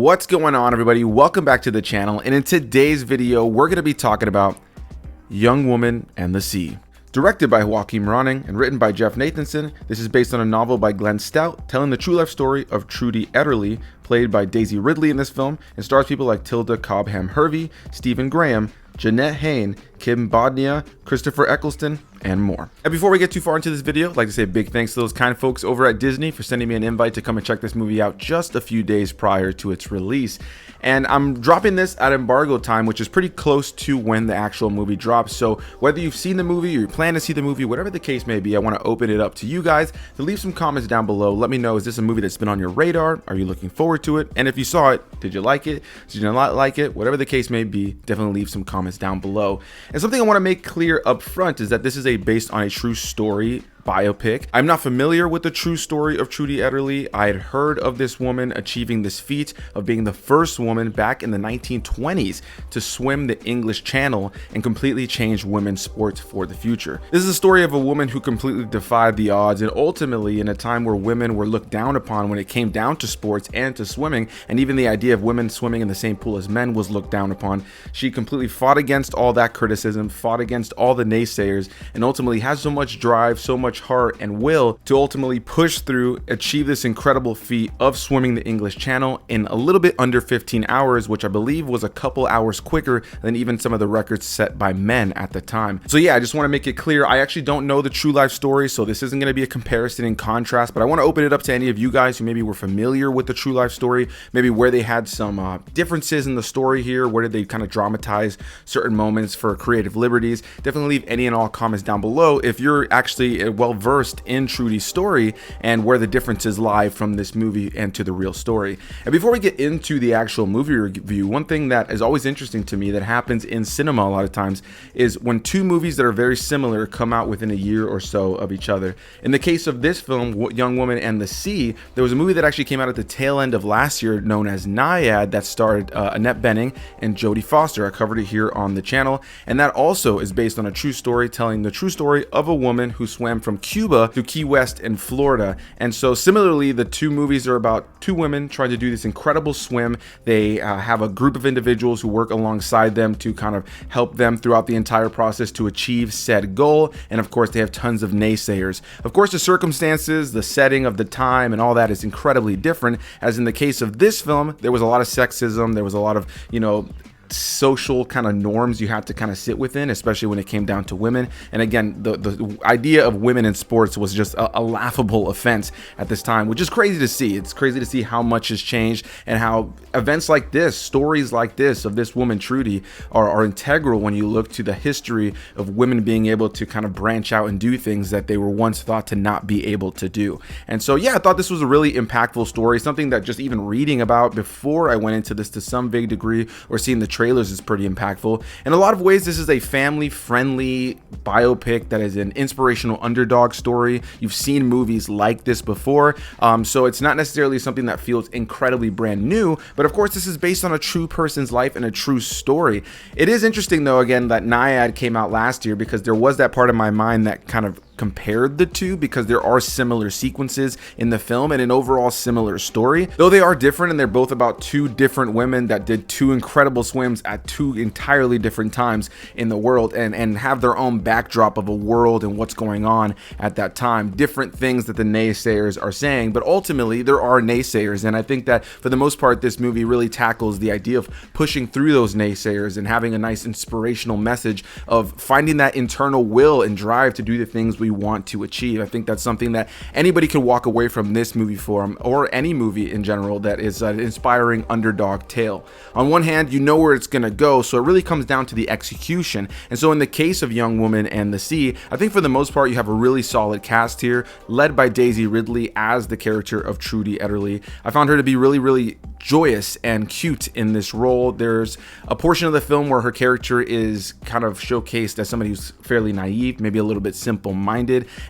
What's going on, everybody? Welcome back to the channel, and in today's video we're going to be talking about Young Woman and the Sea. Directed by Joachim Rønning and written by Jeff Nathanson, this is based on a novel by Glenn Stout telling the true life story of Trudy Ederle, played by Daisy Ridley in this film, and stars people like Tilda Cobham-Hervey, Stephen Graham, Jeanette Hayne, Kim Bodnia, Christopher Eccleston, and more. And before we get too far into this video, I'd like to say a big thanks to those kind folks over at Disney for sending me an invite to come and check this movie out just a few days prior to its release. And I'm dropping this at embargo time, which is pretty close to when the actual movie drops. So whether you've seen the movie or you plan to see the movie, whatever the case may be, I want to open it up to you guys to leave some comments down below. Let me know, is this a movie that's been on your radar? Are you looking forward to it? And if you saw it, did you like it? Did you not like it? Whatever the case may be, definitely leave some comments down below. And something I want to make clear up front is that this is based on a true story biopic. I'm not familiar with the true story of Trudy Ederle. I had heard of this woman achieving this feat of being the first woman back in the 1920s to swim the English Channel and completely change women's sports for the future. This is a story of a woman who completely defied the odds, and ultimately in a time where women were looked down upon when it came down to sports and to swimming, and even the idea of women swimming in the same pool as men was looked down upon, she completely fought against all that criticism, fought against all the naysayers, and ultimately has so much drive, so much heart and will to ultimately push through, achieve this incredible feat of swimming the English Channel in a little bit under 15 hours, which I believe was a couple hours quicker than even some of the records set by men at the time. So yeah, I just want to make it clear, I actually don't know the true life story, so this isn't going to be a comparison and contrast, but I want to open it up to any of you guys who maybe were familiar with the true life story, maybe where they had some differences in the story here, where did they kind of dramatize certain moments for creative liberties. Definitely leave any and all comments down below if you're actually well versed in Trudy's story and where the differences lie from this movie and to the real story. And before we get into the actual movie review, one thing that is always interesting to me that happens in cinema a lot of times is when two movies that are very similar come out within a year or so of each other. In the case of this film, Young Woman and the Sea, there was a movie that actually came out at the tail end of last year known as Naiad that starred Annette Bening and Jodie Foster. I covered it here on the channel, and that also is based on a true story telling the true story of a woman who swam from Cuba to Key West in Florida. And so similarly, the two movies are about two women trying to do this incredible swim. They have a group of individuals who work alongside them to kind of help them throughout the entire process to achieve said goal. And of course, they have tons of naysayers. Of course, the circumstances, the setting of the time and all that is incredibly different. As in the case of this film, there was a lot of sexism. There was a lot of, social kind of norms you had to kind of sit within, especially when it came down to women. And again, the idea of women in sports was just a laughable offense at this time, which is crazy to see. It's crazy to see how much has changed and how events like this, stories like this of this woman Trudy are integral when you look to the history of women being able to kind of branch out and do things that they were once thought to not be able to do. And so yeah, I thought this was a really impactful story, something that just even reading about before I went into this to some big degree or seeing the trailers is pretty impactful. In a lot of ways, this is a family-friendly biopic that is an inspirational underdog story. You've seen movies like this before, so it's not necessarily something that feels incredibly brand new, but of course this is based on a true person's life and a true story. It is interesting though, again, that Naiad came out last year because there was that part of my mind that kind of compared the two because there are similar sequences in the film and an overall similar story, though they are different, and they're both about two different women that did two incredible swims at two entirely different times in the world and have their own backdrop of a world and what's going on at that time, different things that the naysayers are saying. But ultimately there are naysayers, and I think that for the most part this movie really tackles the idea of pushing through those naysayers and having a nice inspirational message of finding that internal will and drive to do the things we want to achieve. I think that's something that anybody can walk away from this movie from, or any movie in general, that is an inspiring underdog tale. On one hand, you know where it's gonna go, so it really comes down to the execution. And so in the case of Young Woman and the Sea, I think for the most part you have a really solid cast here, led by Daisy Ridley as the character of Trudy Ederle. I found her to be really joyous and cute in this role. There's a portion of the film where her character is kind of showcased as somebody who's fairly naive, maybe a little bit simple-minded,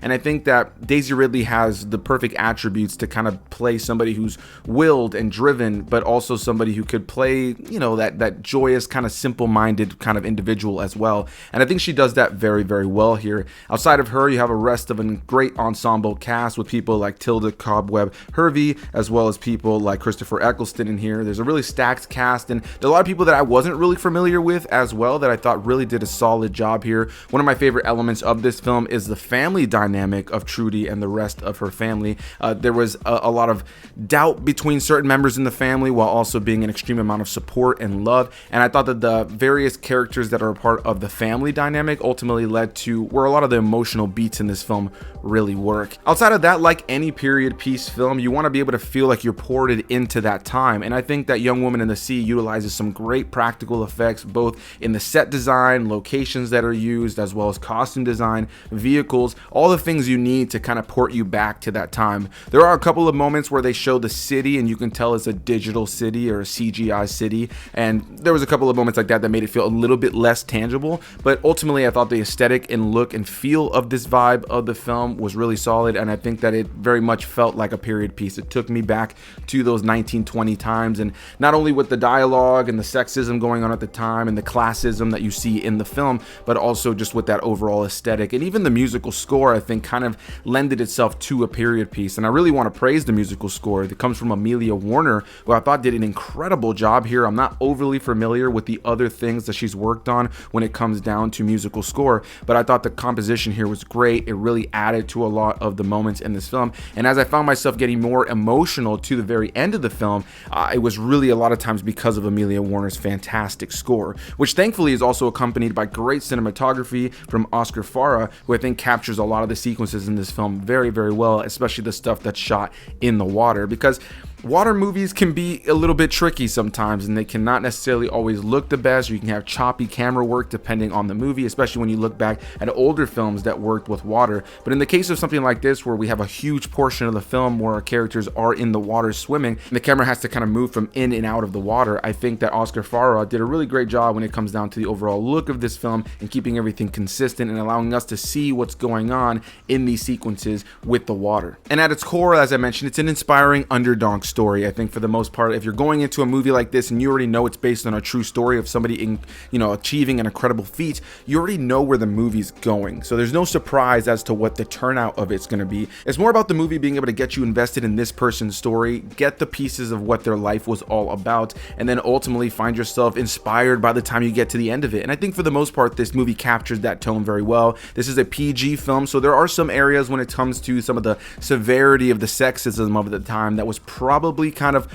and I think that Daisy Ridley has the perfect attributes to kind of play somebody who's willed and driven, but also somebody who could play, that joyous kind of simple-minded kind of individual as well. And I think she does that very well here. Outside of her, you have a rest of a great ensemble cast with people like Tilda Cobham-Hervey, as well as people like Christopher Eccleston Eccleston in here. There's a really stacked cast, and there's a lot of people that I wasn't really familiar with as well that I thought really did a solid job here. One of my favorite elements of this film is the family dynamic of Trudy and the rest of her family. There was a lot of doubt between certain members in the family while also being an extreme amount of support and love, and I thought that the various characters that are a part of the family dynamic ultimately led to where a lot of the emotional beats in this film really work. Outside of that, like any period piece film, you want to be able to feel like you're poured into that time, and I think that Young Woman in the Sea utilizes some great practical effects both in the set design, locations that are used, as well as costume design, vehicles, all the things you need to kind of port you back to that time. There are a couple of moments where they show the city and you can tell it's a digital city or a CGI city, and there was a couple of moments like that made it feel a little bit less tangible, but ultimately I thought the aesthetic and look and feel of this vibe of the film was really solid, and I think that it very much felt like a period piece. It took me back to those 1920 times, and not only with the dialogue and the sexism going on at the time and the classism that you see in the film, but also just with that overall aesthetic, and even the musical score I think kind of lended itself to a period piece. And I really want to praise the musical score that comes from Amelia Warner, who I thought did an incredible job here. I'm not overly familiar with the other things that she's worked on when it comes down to musical score, but I thought the composition here was great. It really added to a lot of the moments in this film, and as I found myself getting more emotional to the very end of the film, it was really a lot of times because of Amelia Warner's fantastic score, which thankfully is also accompanied by great cinematography from Oscar Farah, who I think captures a lot of the sequences in this film very, very well, especially the stuff that's shot in the water, because water movies can be a little bit tricky sometimes, and they cannot necessarily always look the best, or you can have choppy camera work depending on the movie, especially when you look back at older films that worked with water. But in the case of something like this, where we have a huge portion of the film where our characters are in the water swimming, and the camera has to kind of move from in and out of the water, I think that Oscar Farah did a really great job when it comes down to the overall look of this film and keeping everything consistent and allowing us to see what's going on in these sequences with the water. And at its core, as I mentioned, it's an inspiring underdog story. I think for the most part, if you're going into a movie like this and you already know it's based on a true story of somebody achieving an incredible feat, you already know where the movie's going. So there's no surprise as to what the turnout of it's going to be. It's more about the movie being able to get you invested in this person's story, get the pieces of what their life was all about, and then ultimately find yourself inspired by the time you get to the end of it. And I think for the most part, this movie captures that tone very well. This is a PG film, so there are some areas when it comes to some of the severity of the sexism of the time that was probably kind of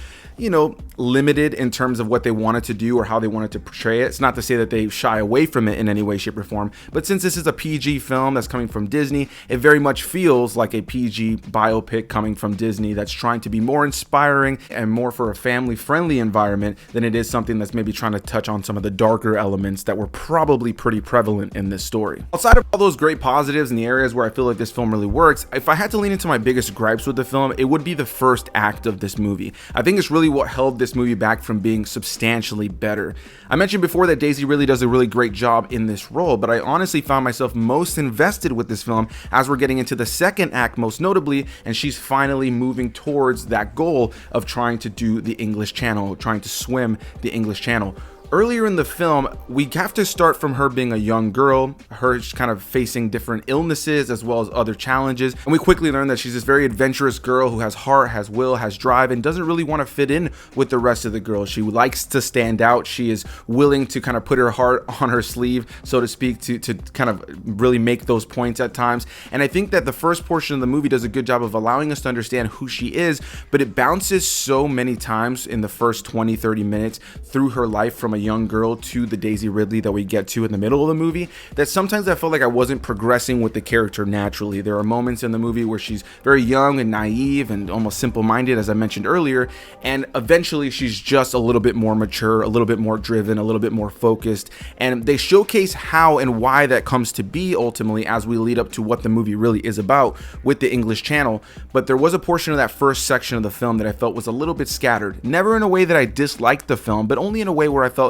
limited in terms of what they wanted to do or how they wanted to portray it. It's not to say that they shy away from it in any way, shape, or form, but since this is a PG film that's coming from Disney, it very much feels like a PG biopic coming from Disney that's trying to be more inspiring and more for a family-friendly environment than it is something that's maybe trying to touch on some of the darker elements that were probably pretty prevalent in this story. Outside of all those great positives and the areas where I feel like this film really works, if I had to lean into my biggest gripes with the film, it would be the first act of this movie. I think it's really what held this movie back from being substantially better. I mentioned before that Daisy Ridley does a really great job in this role, but I honestly found myself most invested with this film as we're getting into the second act, most notably, and she's finally moving towards that goal of trying to do the English Channel, trying to swim the English Channel. Earlier in the film, we have to start from her being a young girl, her kind of facing different illnesses as well as other challenges, and we quickly learn that she's this very adventurous girl who has heart, has will, has drive, and doesn't really want to fit in with the rest of the girls. She likes to stand out. She is willing to kind of put her heart on her sleeve, so to speak, to kind of really make those points at times. And I think that the first portion of the movie does a good job of allowing us to understand who she is, but it bounces so many times in the first 20-30 minutes through her life from a young girl to the Daisy Ridley that we get to in the middle of the movie, that sometimes I felt like I wasn't progressing with the character naturally. There are moments in the movie where she's very young and naive and almost simple-minded, as I mentioned earlier, and eventually she's just a little bit more mature, a little bit more driven, a little bit more focused, and they showcase how and why that comes to be ultimately as we lead up to what the movie really is about with the English Channel. But there was a portion of that first section of the film that I felt was a little bit scattered, never in a way that I disliked the film, but only in a way where I felt,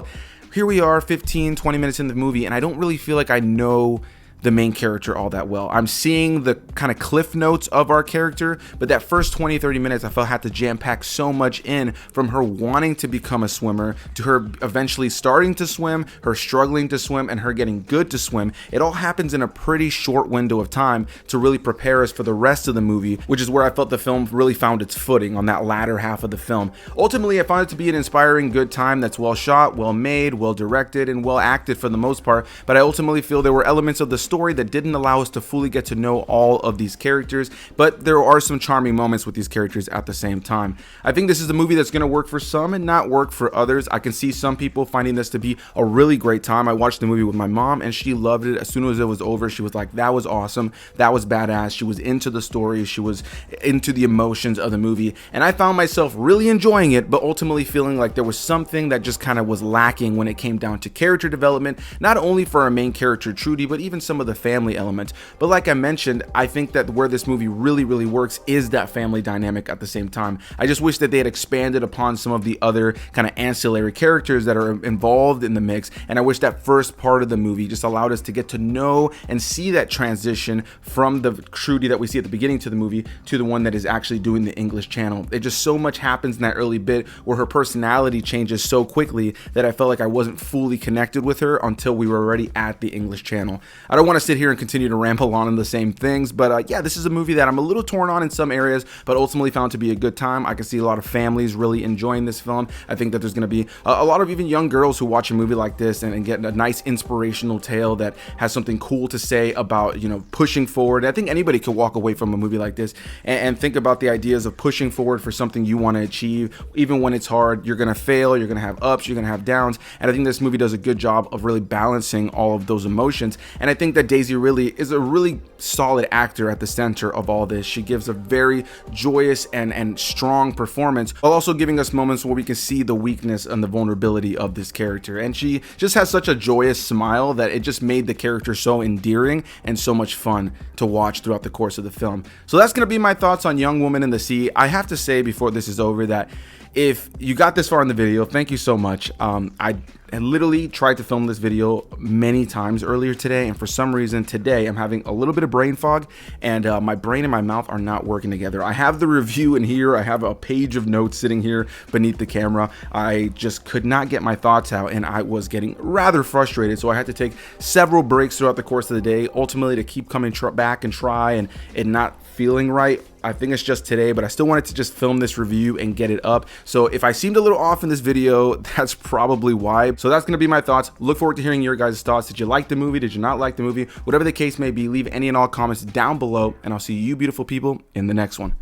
here we are 15-20 minutes in the movie, and I don't really feel like I know the main character all that well. I'm seeing the kind of cliff notes of our character, but that first 20-30 minutes I felt had to jam pack so much in, from her wanting to become a swimmer to her eventually starting to swim, her struggling to swim, and her getting good to swim. It all happens in a pretty short window of time to really prepare us for the rest of the movie, which is where I felt the film really found its footing, on that latter half of the film. Ultimately, I found it to be an inspiring, good time that's well shot, well made, well directed, and well acted for the most part, but I ultimately feel there were elements of the story that didn't allow us to fully get to know all of these characters, but there are some charming moments with these characters at the same time. I think this is a movie that's going to work for some and not work for others. I can see some people finding this to be a really great time. I watched the movie with my mom and she loved it. As soon as it was over, she was like, that was awesome, that was badass. She was into the story, she was into the emotions of the movie, and I found myself really enjoying it, but ultimately feeling like there was something that just kind of was lacking when it came down to character development, not only for our main character Trudy, but even some of the family elements. But like I mentioned, I think that where this movie really works is that family dynamic at the same time. I just wish that they had expanded upon some of the other kind of ancillary characters that are involved in the mix, and I wish that first part of the movie just allowed us to get to know and see that transition from the Trudy that we see at the beginning to the movie to the one that is actually doing the English channel. It just so much happens in that early bit where her personality changes so quickly that I felt like I wasn't fully connected with her until we were already at the English channel. I don't want to sit here and continue to ramble on the same things, but yeah, this is a movie that I'm a little torn on in some areas, but ultimately found to be a good time. I can see a lot of families really enjoying this film. I think that there's going to be a lot of even young girls who watch a movie like this and get a nice inspirational tale that has something cool to say about, you know, pushing forward. I think anybody could walk away from a movie like this and think about the ideas of pushing forward for something you want to achieve. Even when it's hard, you're going to fail, you're going to have ups, you're going to have downs, and I think this movie does a good job of really balancing all of those emotions. And I think that Daisy Ridley is a really solid actor at the center of all this. She gives a very joyous and strong performance, while also giving us moments where we can see the weakness and the vulnerability of this character. And she just has such a joyous smile that it just made the character so endearing and so much fun to watch throughout the course of the film. So that's going to be my thoughts on Young Woman in the Sea. I have to say before this is over that if you got this far in the video, thank you so much. I literally tried to film this video many times earlier today, and for some reason today I'm having a little bit of brain fog, and my brain and my mouth are not working together. I have the review in here, I have a page of notes sitting here beneath the camera. I just could not get my thoughts out, and I was getting rather frustrated, so I had to take several breaks throughout the course of the day, ultimately to keep coming back and try, and it not feeling right. I think it's just today, but I still wanted to just film this review and get it up. So if I seemed a little off in this video, that's probably why. So that's going to be my thoughts. Look forward to hearing your guys' thoughts. Did you like the movie? Did you not like the movie? Whatever the case may be, leave any and all comments down below, and I'll see you beautiful people in the next one.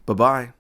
Bye-bye.